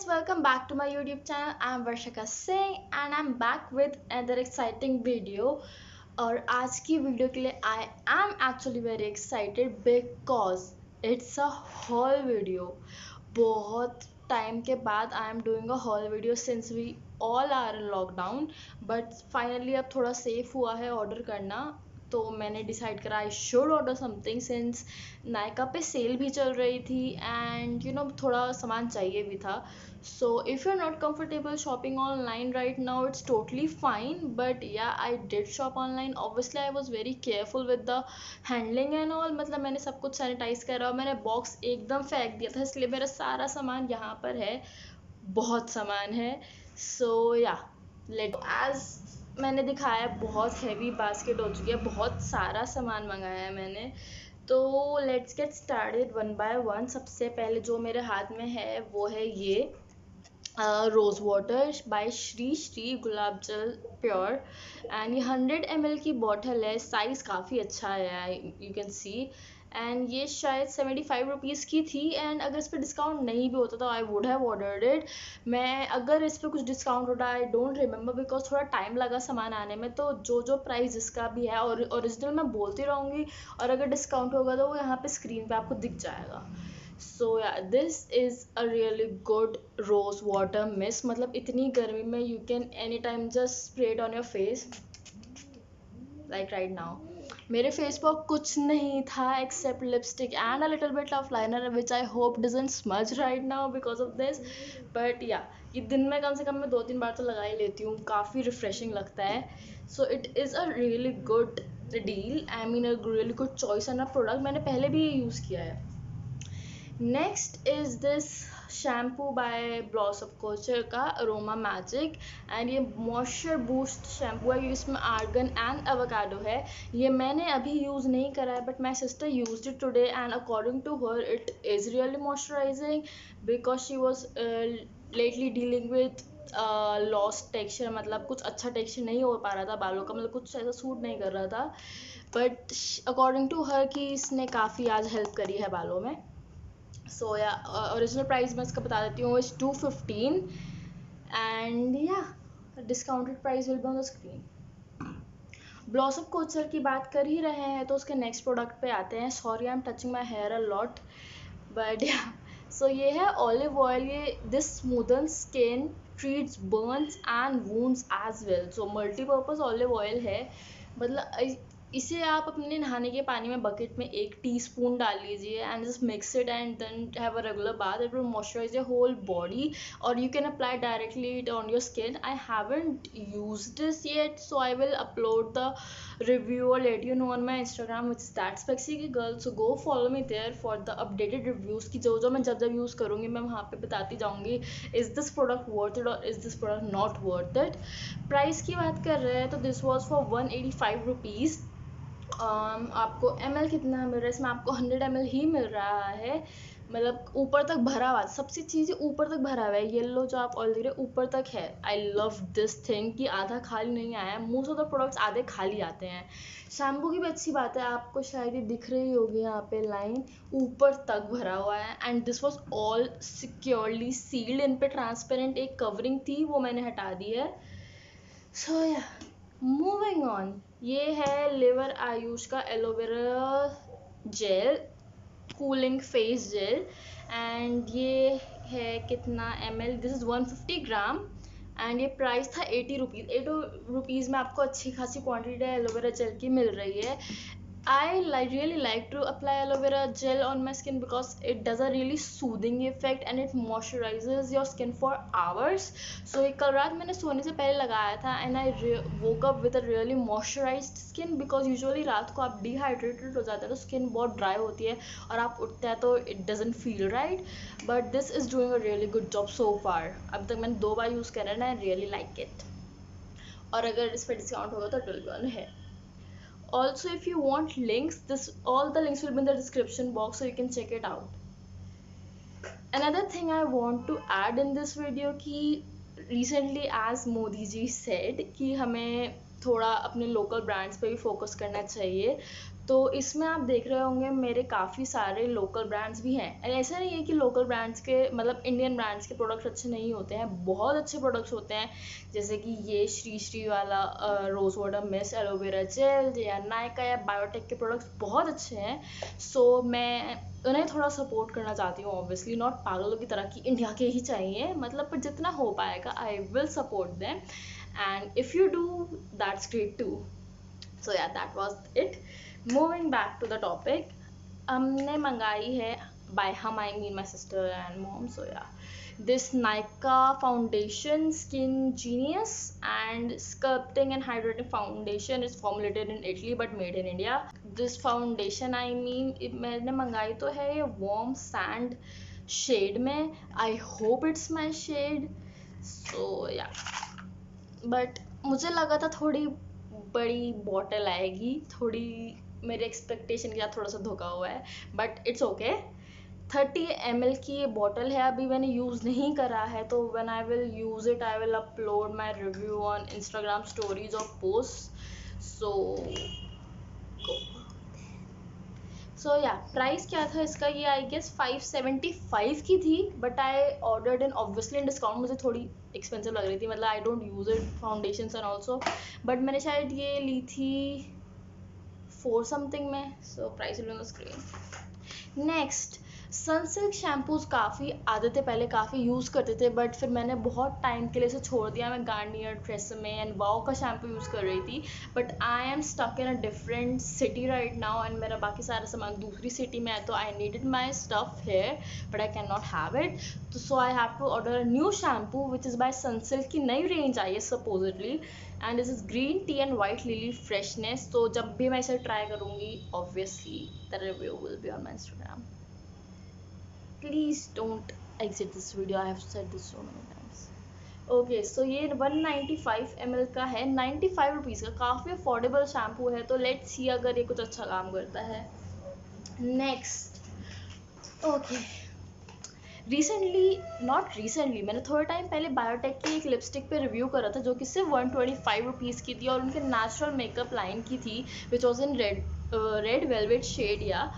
welcome back to my YouTube channel. I'm Varshika Singh and I'm back with another exciting video. और आज की video के लिए I am actually very excited because it's a haul video. बहुत time के बाद I am doing a haul video since we all are in lockdown, but finally अब थोड़ा सेफ हुआ है ऑर्डर करना, तो मैंने डिसाइड करा I should order something since Nykaa पे सेल भी चल रही थी एंड थोड़ा सामान चाहिए भी था. So if you are not comfortable shopping online right now it's totally fine, but yeah I did shop online. Obviously I was very careful with the handling and all. मतलब मैंने सब कुछ सैनिटाइज करा और मैंने बॉक्स एकदम फेंक दिया था, इसलिए मेरा सारा सामान यहाँ पर है. बहुत सामान है. सो या लेट एज मैंने दिखाया बहुत हैवी बास्केट हो चुकी है, बहुत सारा सामान मंगाया है मैंने. तो let's get started one by one. सबसे पहले जो मेरे हाथ में है वो है ये rose water by Shri Shri Gulab Jal pure and ये 100 ml की बॉटल है. साइज़ काफ़ी अच्छा है, यू कैन सी. एंड ये शायद 75 रुपीज़ की थी एंड अगर इस पर डिस्काउंट नहीं भी होता तो I would have ordered it. मैं अगर इस पर कुछ डिस्काउंट होता आई डोंट रिमेंबर बिकॉज थोड़ा टाइम लगा सामान आने में. तो जो प्राइस इसका भी है और ओरिजिनल मैं बोलती रहूँगी, और अगर डिस्काउंट होगा तो वो यहाँ पे स्क्रीन पे आपको दिख जाएगा. So yeah this is a really good rose water mist. मतलब इतनी गर्मी में you can any time just spray it on your face like right now. मेरे फेस पर कुछ नहीं था except lipstick and a little bit of liner which I hope doesn't smudge right now because of this. But yeah ये दिन में कम से कम मैं 2-3 बार तो लगा ही लेती हूँ. काफ़ी रिफ्रेशिंग लगता है. So it is a really good deal. I mean a really good choice and a product. मैंने पहले भी ये यूज़ किया है. Next is this shampoo by Blossom Kochhar का अरोमा मैजिक एंड ये मॉइस्चर बूस्ट शैम्पू है. इसमें आर्गन एंड एवोकाडो है. ये मैंने अभी यूज़ नहीं करा है but my sister used it today and according to her it is really moisturising because she was lately dealing with lost texture. मतलब कुछ अच्छा टेक्सचर नहीं हो पा रहा था बालों का, मतलब कुछ ऐसा सूट नहीं कर रहा था. बट अकॉर्डिंग टू हर कि इसने काफ़ी आज हेल्प करी है बालों में. सो या ओरिजिनल प्राइस मैं इसका बता देती हूँ इज़ 215 एंड या discounted price will be on the screen. Blossom culture की बात कर ही रहे हैं तो उसके नेक्स्ट प्रोडक्ट पे आते हैं. Sorry I am touching my hair a lot but yeah so ये है ऑलिव ऑयल. ये this smoothen skin treats burns and wounds as well. So multipurpose olive oil है. मतलब इसे आप अपने नहाने के पानी में बकेट में 1 टीस्पून डाल लीजिए and just mix it and then have a regular bath. It will moisturise your whole body और you can apply directly it on your skin. I haven't use this yet so I will upload the review और let you know on my Instagram which is that specsy की girl. So go follow me there for the updated reviews की जो मैं जब use करूँगी मैं वहाँ पे बताती जाऊँगी is this product worth it और is this product not worth it. Price की बात कर रहे हैं तो दिस वॉज फॉर 185 रुपीज़. आपको ml कितना मिल रहा है इसमें? आपको 100 ml ही मिल रहा है. मतलब ऊपर तक भरा हुआ, सबसे चीज़ें ऊपर तक भरा हुआ है. येलो जो आप ऑल दे रहे ऊपर तक है. आई लव दिस थिंग कि आधा खाली नहीं आया. मोस्ट ऑफ द प्रोडक्ट्स आधे खाली आते हैं. शैम्पू की भी अच्छी बात है, आपको शायद ये दिख रही होगी यहाँ पे लाइन ऊपर तक भरा हुआ है and this was all securely sealed. इन पे ट्रांसपेरेंट एक कवरिंग थी वो मैंने हटा दी है. सो या मूविंग ऑन, ये है लिवर आयुष का aloe vera gel cooling face gel and ये है कितना ml? This is 150 gram and ये प्राइस था 80 रुपीज़. 80 रुपीज़ में आपको अच्छी खासी क्वांटिटी एलोवेरा जेल की मिल रही है. I really like to apply aloe vera gel on my skin because it does a really soothing effect and it moisturizes your skin for hours. So ये कल रात मैंने सोने से पहले लगाया था and I woke up with a really moisturized skin because usually रात को आप dehydrated हो जाते हैं तो skin बहुत dry होती है और आप उठते हैं तो it doesn't feel right. But this is doing a really good job so far. अब तक मैंने 2 बार यूज़ करा है and I really like it. और अगर इस पर डिस्काउंट होगा तो 12 है. Also, if you want links, all the links will be in the description box so you can check it out. Another thing I want to add in this video कि recently as Modi ji said कि हमें थोड़ा अपने local brands पे भी focus करना चाहिए. तो इसमें आप देख रहे होंगे मेरे काफ़ी सारे लोकल ब्रांड्स भी हैं। एंड ऐसा नहीं है कि लोकल ब्रांड्स के मतलब इंडियन ब्रांड्स के प्रोडक्ट्स अच्छे नहीं होते हैं, बहुत अच्छे प्रोडक्ट्स होते हैं। जैसे कि ये श्री श्री वाला rose water mist aloe vera gel या नायका या बायोटेक के प्रोडक्ट्स बहुत अच्छे हैं। सो मैं उन्हें थोड़ा सपोर्ट करना चाहती हूँ, ऑब्वियसली नॉट पागलों की तरह कि इंडिया के ही चाहिए, मतलब पर जितना हो पाएगा I will support them, and if you do that's great too. So yeah that was it. Moving back to the topic, हमने मंगाई है, बाय हम I mean my sister and mom, so yeah this Nykaa foundation skin genius and sculpting and hydrating foundation is formulated in Italy but made in India. This foundation I mean मैंने मंगाई तो है ये warm sand shade में, I hope it's my shade, so yeah, but मुझे लगा था थोड़ी बड़ी बॉटल आएगी, थोड़ी मेरे एक्सपेक्टेशन के साथ थोड़ा सा धोखा हुआ है, बट इट्स ओके। 30 ml की ये बॉटल है, अभी मैंने यूज़ नहीं करा है, तो when I will use it I will upload my review on Instagram stories और पोस्ट, सो या प्राइस क्या था इसका, ये आई गेस 575 की थी, but I ordered in obviously in discount, मुझे थोड़ी एक्सपेंसिव लग रही थी, मतलब I don't use it foundation and also, but मैंने शायद ये ली थी 4 समथिंग में, so price will be on the screen. Next, Sunsilk shampoos काफ़ी आते थे पहले, काफ़ी यूज़ करते थे, बट फिर मैंने बहुत टाइम के लिए इसे छोड़ दिया। मैं गार्नियर, ट्रेसेमे एंड वाओ का शैम्पू यूज़ कर रही थी, but I am stuck in a different city right now and मेरा बाकी सारा सामान दूसरी सिटी में है, तो I needed my stuff hair but I can not have it, तो so I have to order a new shampoo which is by Sunsilk की नई रेंज आई है supposedly, and this is green tea and white lily freshness. तो जब भी मैं इसे try करूँगी obviously the review will be on my Instagram. Please don't exit this video, I have said this so many times. Okay so ये 195 ml का है, 95 rupees का, काफ़ी अफोर्डेबल शैम्पू है, तो लेट्स सी अगर ये कुछ अच्छा काम करता है। नेक्स्ट, ओके, नॉट रिसेंटली, मैंने थोड़े टाइम पहले बायोटेक की एक लिपस्टिक पे रिव्यू करा था जो कि सिर्फ 125 रुपीज़ की थी और उनके नेचुरल मेकअप लाइन की थी, which was in red velvet shade yeah,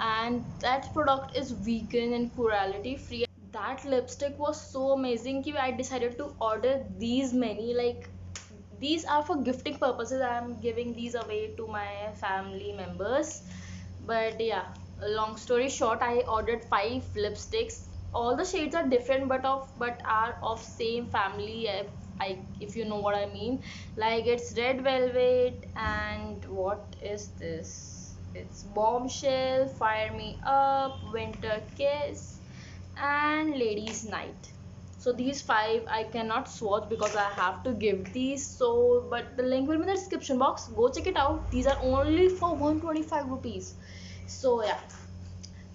and that product is vegan and cruelty free. That lipstick was so amazing कि I decided to order these many, like these are for gifting purposes, I am giving these away to my family members, but yeah, long story short, I ordered 5 lipsticks, all the shades are different but are of same family, if you know what I mean, like it's red velvet and what is this, it's bombshell, fire me up, winter kiss and ladies night. So these 5 I cannot swatch because I have to give these, so but the link will be in the description box, go check it out. These are only for 125 rupees, so yeah.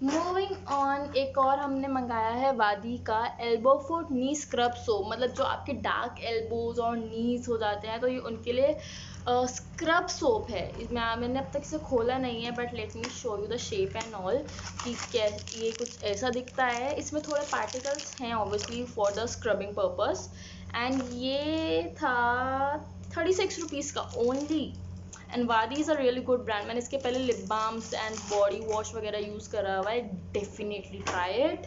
Moving on, एक और हमने मंगाया है वादी का elbow foot नी scrub soap, मतलब जो आपके डार्क एल्बोज और नीज हो जाते हैं तो ये उनके लिए स्क्रब सोप है। इसमें मैंने अब तक इसे खोला नहीं है, but let me show you the shape and all कि क्या ये कुछ ऐसा दिखता है। इसमें थोड़े पार्टिकल्स हैं obviously for the scrubbing purpose, and ये था 36 रुपीज़ का ओनली, एंड वादी is a really good brand. मैंने इसके पहले lip balms and body wash वगैरह यूज़ करा हुआ है, डेफिनेटली ट्राई इट।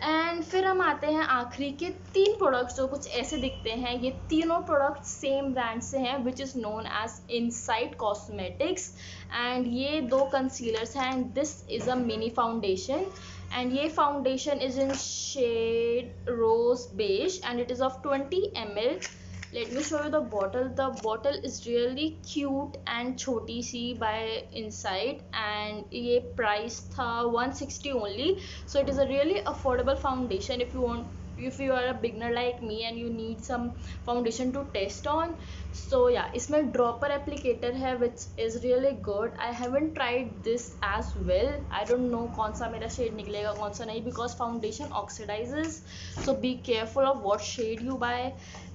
एंड फिर हम आते हैं आखिरी के 3 प्रोडक्ट्स जो कुछ ऐसे दिखते हैं। ये तीनों प्रोडक्ट्स सेम ब्रांड से हैं which is known as Insight Cosmetics, and ये 2 कंसीलर्स हैं and this is a mini foundation, and ये foundation is in shade rose beige and it is of 20 ml. Let me show you the bottle. The bottle is really cute and छोटी सी by inside, and ये price था 160 only, so it is a really affordable foundation if you are a beginner like me and you need some foundation to test on. So yeah, इसमें dropper applicator है which is really good. I haven't tried this as well. I don't know कौन सा मेरा shade निकलेगा कौन सा नहीं, because foundation oxidizes, so be careful of what shade you buy.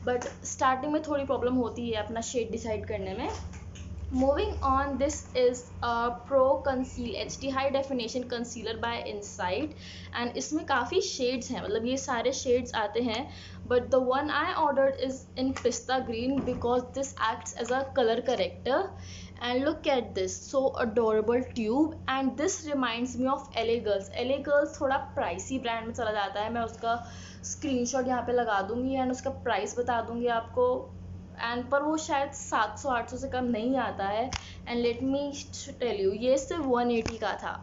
But starting में थोड़ी प्रॉब्लम होती है अपना शेड डिसाइड करने में, Moving on, this is a Pro Conceal HD High Definition Concealer by Insight and इसमें काफ़ी शेड्स हैं, मतलब ये सारे शेड्स आते हैं, but the one I ordered is in pista green because this acts as a color corrector. And look at this, so adorable tube, and this reminds me of LA Girls. LA Girls थोड़ा pricey brand में चला जाता है, मैं उसका screenshot यहाँ पे लगा दूंगी एंड उसका प्राइस बता दूंगी आपको, एंड पर वो शायद 700-800 से कम नहीं आता है. And let me tell you, ये सिर्फ 180 का था.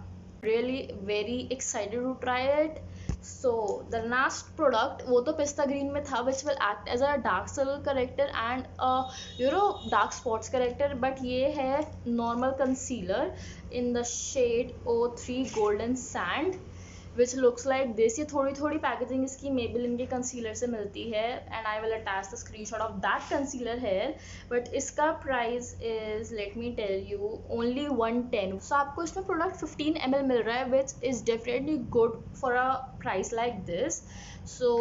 Really very excited to try it. So the last product, वो तो पिस्ता ग्रीन में था, which will act as a dark circle corrector and dark spots corrector, but ये है normal concealer in the shade O3 golden sand which looks like this. ये थोड़ी थोड़ी packaging इसकी Maybelline के कंसीलर से मिलती है and I will attach the screenshot of that concealer here. but इसका price is, let me tell you, only 110. so आपको इसमें प्रोडक्ट 15 ml मिल रहा है, which is definitely good for a price like this. so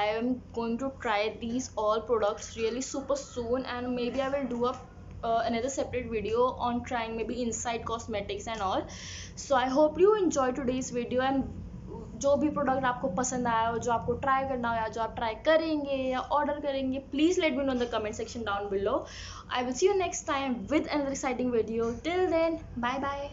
I am going to try these all products really super soon, and maybe I will do a another separate video on trying maybe Insight Cosmetics and all. so I hope you enjoy today's video, and जो भी product आपको पसंद आया हो, जो आपको try करना हो या जो आप ट्राई करेंगे या ऑर्डर करेंगे, please let me know in the comment section down below. I will see you next time with another exciting video. Till then, bye bye.